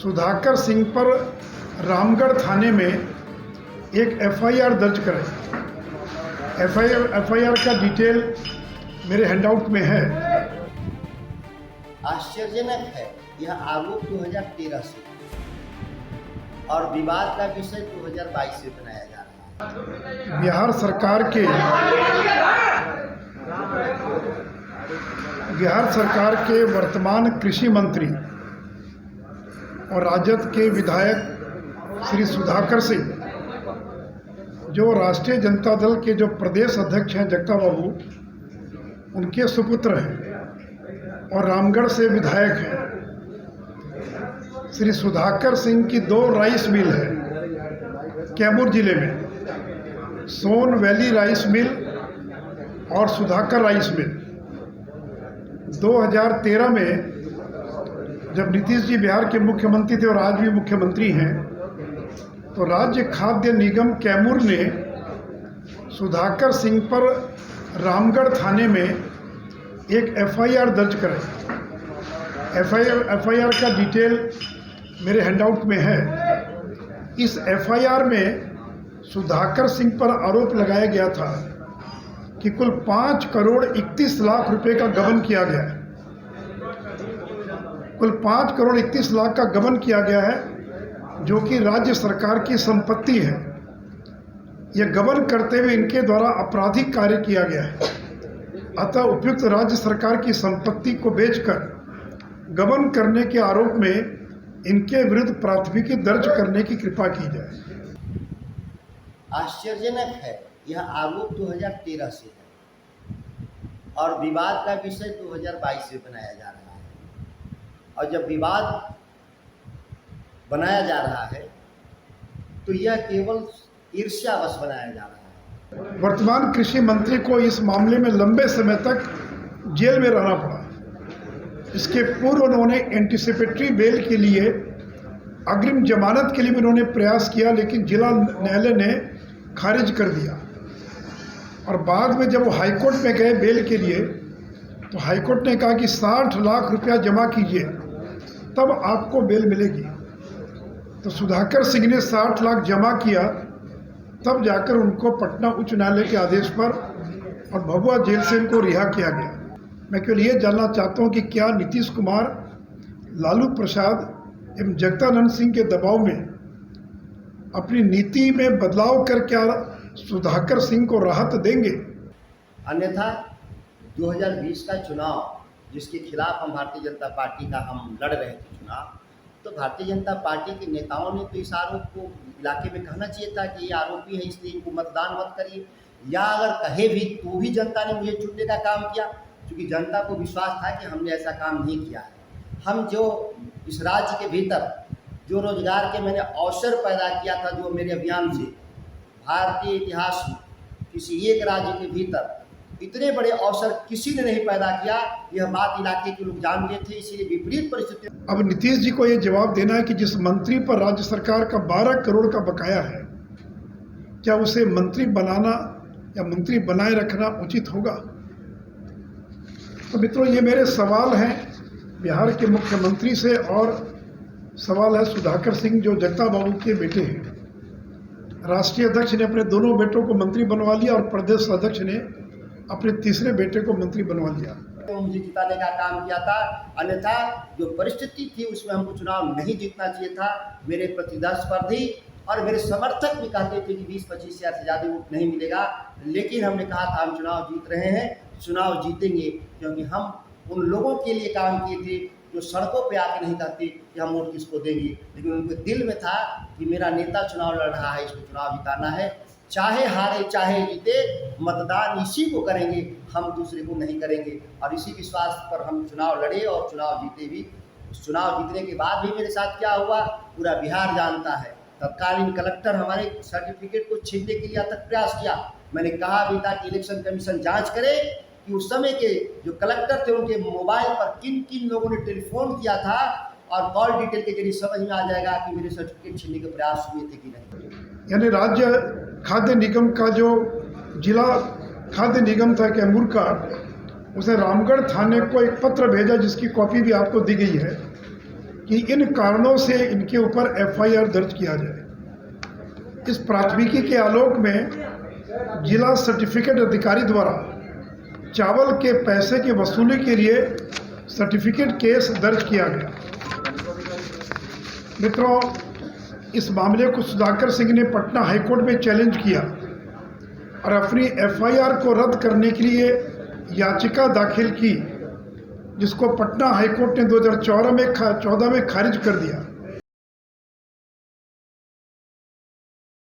सुधाकर सिंह पर रामगढ़ थाने में एक एफआईआर दर्ज करें। एफआईआर का डिटेल मेरे हैंडआउट में है। आश्चर्यजनक है यह आरोप 2013 से और विवाद का विषय 2022 से बनाया जा रहा है। बिहार सरकार के वर्तमान कृषि मंत्री और राजद के विधायक श्री सुधाकर सिंह, जो राष्ट्रीय जनता दल के जो प्रदेश अध्यक्ष हैं जगता बाबू, उनके सुपुत्र हैं और रामगढ़ से विधायक हैं। श्री सुधाकर सिंह की 2 राइस मिल है कैमूर जिले में, सोन वैली राइस मिल और सुधाकर राइस मिल। 2013 में जब नीतीश जी बिहार के मुख्यमंत्री थे और आज भी मुख्यमंत्री हैं, तो राज्य खाद्य निगम कैमूर ने सुधाकर सिंह पर रामगढ़ थाने में एक एफआईआर दर्ज कराई। एफआईआर का डिटेल मेरे हैंडआउट में है। इस एफआईआर में सुधाकर सिंह पर आरोप लगाया गया था कि कुल 5 करोड़ 31 लाख रुपए का गबन किया गया है। कुल 5 करोड़ 31 लाख का गबन किया गया है, जो कि राज्य सरकार की संपत्ति है। यह गबन करते हुए इनके द्वारा आपराधिक कार्य किया गया है। अतः उपयुक्त राज्य सरकार की संपत्ति को बेचकर गबन करने के आरोप में इनके विरुद्ध प्राथमिकी दर्ज करने की कृपा की जाए। आश्चर्यजनक है यह आरोप 2013 से है और विवाद का विषय 2022 से बनाया जा रहा है। और जब विवाद बनाया जा रहा है तो यह केवल ईर्ष्यावश बनाया जा रहा है। वर्तमान कृषि मंत्री को इस मामले में लंबे समय तक जेल में रहना पड़ा। इसके पूर्व उन्होंने एंटीसिपेटरी बेल के लिए, अग्रिम जमानत के लिए भी उन्होंने प्रयास किया, लेकिन जिला न्यायालय ने खारिज कर दिया। और बाद में जब वो हाईकोर्ट में गए बेल के लिए, तो हाईकोर्ट ने कहा कि 60 लाख रुपया जमा कीजिए तब आपको बेल मिलेगी। तो सुधाकर सिंह ने 60 लाख जमा किया, तब जाकर उनको पटना उच्च न्यायालय के आदेश पर और भभुआ जेल से इनको रिहा किया गया। मैं केवल ये जानना चाहता हूँ कि क्या नीतीश कुमार, लालू प्रसाद एवं जगदानंद सिंह के दबाव में अपनी नीति में बदलाव कर क्या सुधाकर सिंह को राहत देंगे? अन्यथा 2020 का चुनाव, जिसके खिलाफ हम भारतीय जनता पार्टी का हम लड़ रहे थे चुनाव, तो भारतीय जनता पार्टी के नेताओं ने तो इस आरोप को इलाके में कहना चाहिए था कि ये आरोपी है, इसलिए इनको मतदान मत करिए। या अगर कहे भी तो भी जनता ने मुझे चुनने का काम किया, क्योंकि जनता को विश्वास था कि हमने ऐसा काम नहीं किया है। हम जो इस राज्य के भीतर जो रोजगार के मैंने अवसर पैदा किया था, जो मेरे अभियान से भारतीय इतिहास में किसी एक राज्य के भीतर इतने बड़े अवसर किसी ने नहीं पैदा किया, यह बात इलाके के लोग जान गए थे। इसीलिए विपरीत परिस्थिति। अब नीतीश जी को ये जवाब देना है कि जिस मंत्री पर राज्य सरकार का 12 करोड़ का बकाया है, क्या उसे मंत्री बनाना या मंत्री बनाए रखना उचित होगा? तो मित्रों, ये मेरे सवाल हैं बिहार के मुख्यमंत्री से, और सवाल है सुधाकर सिंह जो जगता बाबू के बेटे हैं। राष्ट्रीय अध्यक्ष ने अपने दोनों बेटों को मंत्री बनवा लिया और प्रदेश अध्यक्ष ने अपने तीसरे बेटे को मंत्री बनवा लिया। मुझे जिताने का काम किया था, अन्यथा जो परिस्थिति थी उसमें हमको चुनाव नहीं जीतना चाहिए था। मेरे प्रतिस्पर्धी और मेरे समर्थक भी कहते थे कि 20-25 हज़ार से ज़्यादा वोट नहीं मिलेगा, लेकिन हमने कहा था हम चुनाव जीत रहे हैं, चुनाव जीतेंगे, क्योंकि हम उन लोगों के लिए काम किए थे जो सड़कों पे आके नहीं कहते कि हम वोट किसको देंगे, लेकिन उनके दिल में था कि मेरा नेता चुनाव लड़ रहा है, इसको चुनाव जिताना है, चाहे हारे चाहे जीते, मतदान इसी को करेंगे, हम दूसरे को नहीं करेंगे। और इसी विश्वास पर हम चुनाव लड़े और चुनाव जीते भी। चुनाव जीतने के बाद भी मेरे साथ क्या हुआ पूरा बिहार जानता है। तत्कालीन कलेक्टर हमारे सर्टिफिकेट को छीनने के लिए तक प्रयास किया। मैंने कहा भी था कि इलेक्शन कमीशन जांच करे कि उस समय के जो कलेक्टर थे उनके मोबाइल पर किन किन लोगों ने टेलीफोन किया था, और कॉल डिटेल के जरिए समझ में आ जाएगा कि मेरे सर्टिफिकेट छीनने के प्रयास हुए थे कि नहीं। यानी राज्य खाद्य निगम का जो जिला खाद्य निगम था कैमूर का, उसने रामगढ़ थाने को एक पत्र भेजा जिसकी कॉपी भी आपको दी गई है, कि इन कारणों से इनके ऊपर एफआईआर दर्ज किया जाए। इस प्राथमिकी के आलोक में जिला सर्टिफिकेट अधिकारी द्वारा चावल के पैसे की वसूली के लिए सर्टिफिकेट केस दर्ज किया गया। मित्रों, इस मामले को सुधाकर सिंह ने पटना हाईकोर्ट में चैलेंज किया और अपनी एफआईआर को रद्द करने के लिए याचिका दाखिल की, जिसको पटना हाईकोर्ट ने 2014 में खारिज कर दिया।